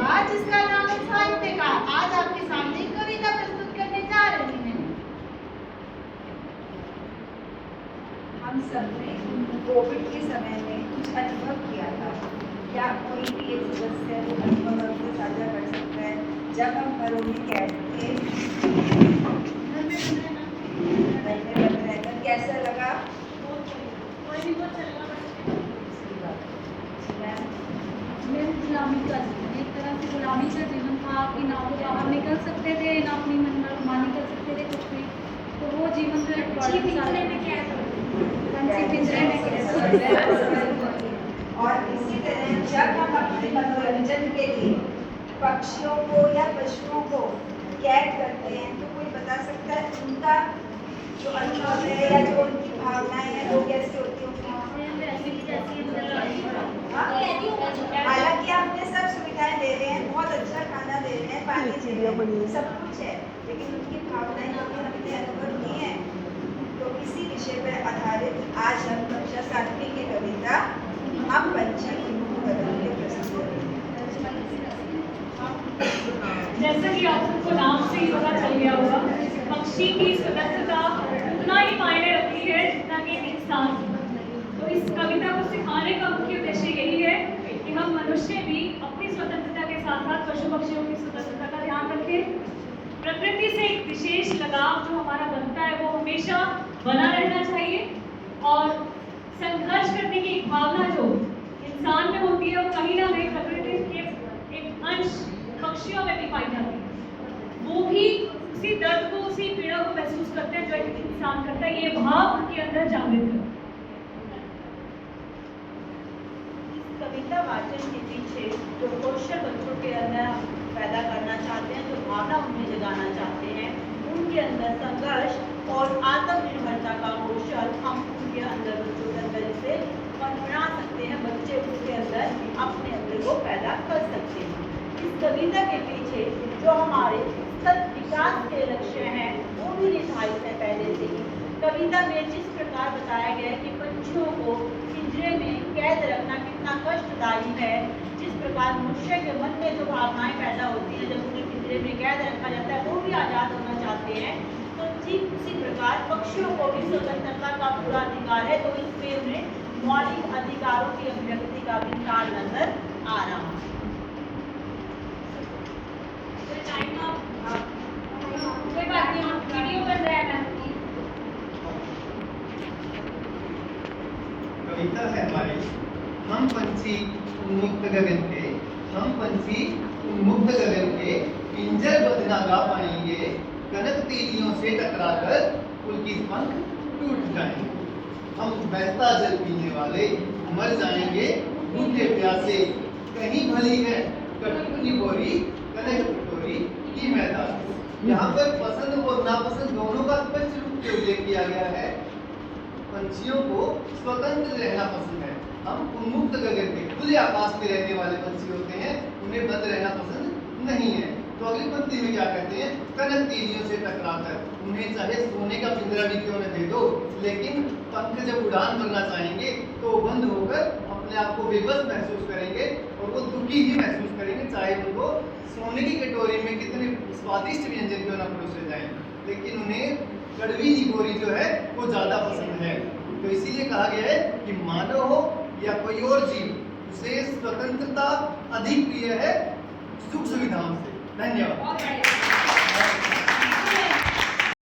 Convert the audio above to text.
आज इसका नाम है साहित्यकार। आज आपके सामने एक कविता प्रस्तुत करने जा रही हैं। हम सबने कोविड के समय में कुछ अनुभव किया था। क्या कोई भी एक सदस्य वो अनुभव हमसे साझा कर सकता है? जब हम घरों में कैद थे, कैसा लगा? गुलामी का जीवन, एक तरह से गुलामी का जीवन था कि ना वो बाहर निकल सकते थे, ना अपनी मनमानी कर सकते थे कुछ भी। तो वो जीवन जो है पंछी पिंजरे में कैद हो गए। और इसी तरह जब हम अपने मनोरंजन के लिए पक्षियों को या पशुओं को कैद करते हैं, तो कोई बता सकता है उनका जो अनुभव है या जो उनकी भावनाएं हैं वो कैसी होती होंगी? हालांकि आपने सब सुविधाएं दे रहे हैं, बहुत अच्छा खाना दे रहे हैं, पानी दे रहे हैं, सब कुछ है, लेकिन उनकी भावनाएं कभी हमने अनुभव की है? तो इसी विषय पर आधारित आज हम कक्षा 7वीं की कविता हम पंछी बदल के प्रस्तुत करेंगे। जैसा कि आप सबको नाम से ही पता चल गया होगा, पक्षी की स्वतंत्रता उतना ही मायने रखती है जितना कि इंसान की। तो इस कविता को सिखाने का मुख्य उद्देश्य यही है कि हम मनुष्य भी अपनी स्वतंत्रता के साथ साथ पशु पक्षियों की स्वतंत्रता का ध्यान रखें। प्रकृति से एक विशेष लगाव जो हमारा बनता है वो हमेशा बना रहना चाहिए, और संघर्ष करने की एक भावना जो इंसान में होती है वो कहीं ना कहीं प्रकृति के एक अंश पक्षियों में भी पाई जाती है। वो भी उसी दर्द को, उसी पीड़ा को महसूस करते हैं जो एक इंसान करता है। ये भाव उनके अंदर जागृत है। कविता वाचन के पीछे जो कौशल बच्चों के अंदर हम पैदा करना चाहते हैं, जो भावना उनमें जगाना चाहते हैं, उनके अंदर संघर्ष और आत्मनिर्भरता का कौशल हम उनके अंदर बच्चों के अंदर से बना सकते हैं। बच्चे उसके अंदर अपने अंदर को पैदा कर सकते हैं। इस कविता के पीछे जो हमारे सतत विकास के लक्ष्य हैं वो भी निर्धारित है पहले से ही। कविता में जिस प्रकार बताया गया है कि पंछियों को पिंजरे में कैद रखना कितना कष्टदायी है, जिस प्रकार मनुष्य के मन में जो भावनाएं पैदा होती हैं जब उन्हें पिंजरे में कैद रखा जाता है, वो भी आज़ाद होना चाहते हैं। तो ठीक उसी प्रकार पक्षियों को भी स्वतंत्रता का पूरा अधिकार है। तो इसमें उन्हें मौलिक अधिकारों की अभिव्यक्ति का विचार नजर आ रहा है। कोई बात नहीं, वीडियो बन रहा है। कविता है हमारी हम पंछी उन्मुक्त गगन के, हम पंछी उन्मुक्त गगन के पिंजर बंद ना गा पाएंगे, कनक तीलियों से टकराकर पुलकित पंख टूट जाएंगे। हम बहता जल पीने वाले मर जाएंगे भूखे प्यासे, कहीं भली है कटुनी बोरी कनक कटोरी की मैदान। यहाँ पर पसंद और नापसंद दोनों का स्पष्ट रूप से उल्लेख किया गया है। पंछियों को स्वतंत्र रहना पसंद है। हम उन्मुक्त गगन के खुले आकाश में रहने वाले पंछी होते हैं, उन्हें बंद रहना पसंद नहीं है। तो अगली पंक्ति में क्या कहते हैं? कनक तीलियों से टकराकर, उन्हें चाहे सोने का पिंजरा भी क्यों न दे दो, लेकिन पंख जब उड़ान भरना चाहेंगे तो बंद होकर अपने आप को बेबस महसूस करेंगे और वो दुखी ही महसूस करेंगे, चाहे उनको सोने की कटोरी में कितने स्वादिष्ट व्यंजन क्यों न परोसे जाएं, लेकिन उन्हें कड़वी निगोरी जो है वो ज्यादा पसंद है। तो इसीलिए कहा गया है कि मानव हो या कोई और जीव, उसे स्वतंत्रता अधिक प्रिय है सुख सुविधाओं से। धन्यवाद।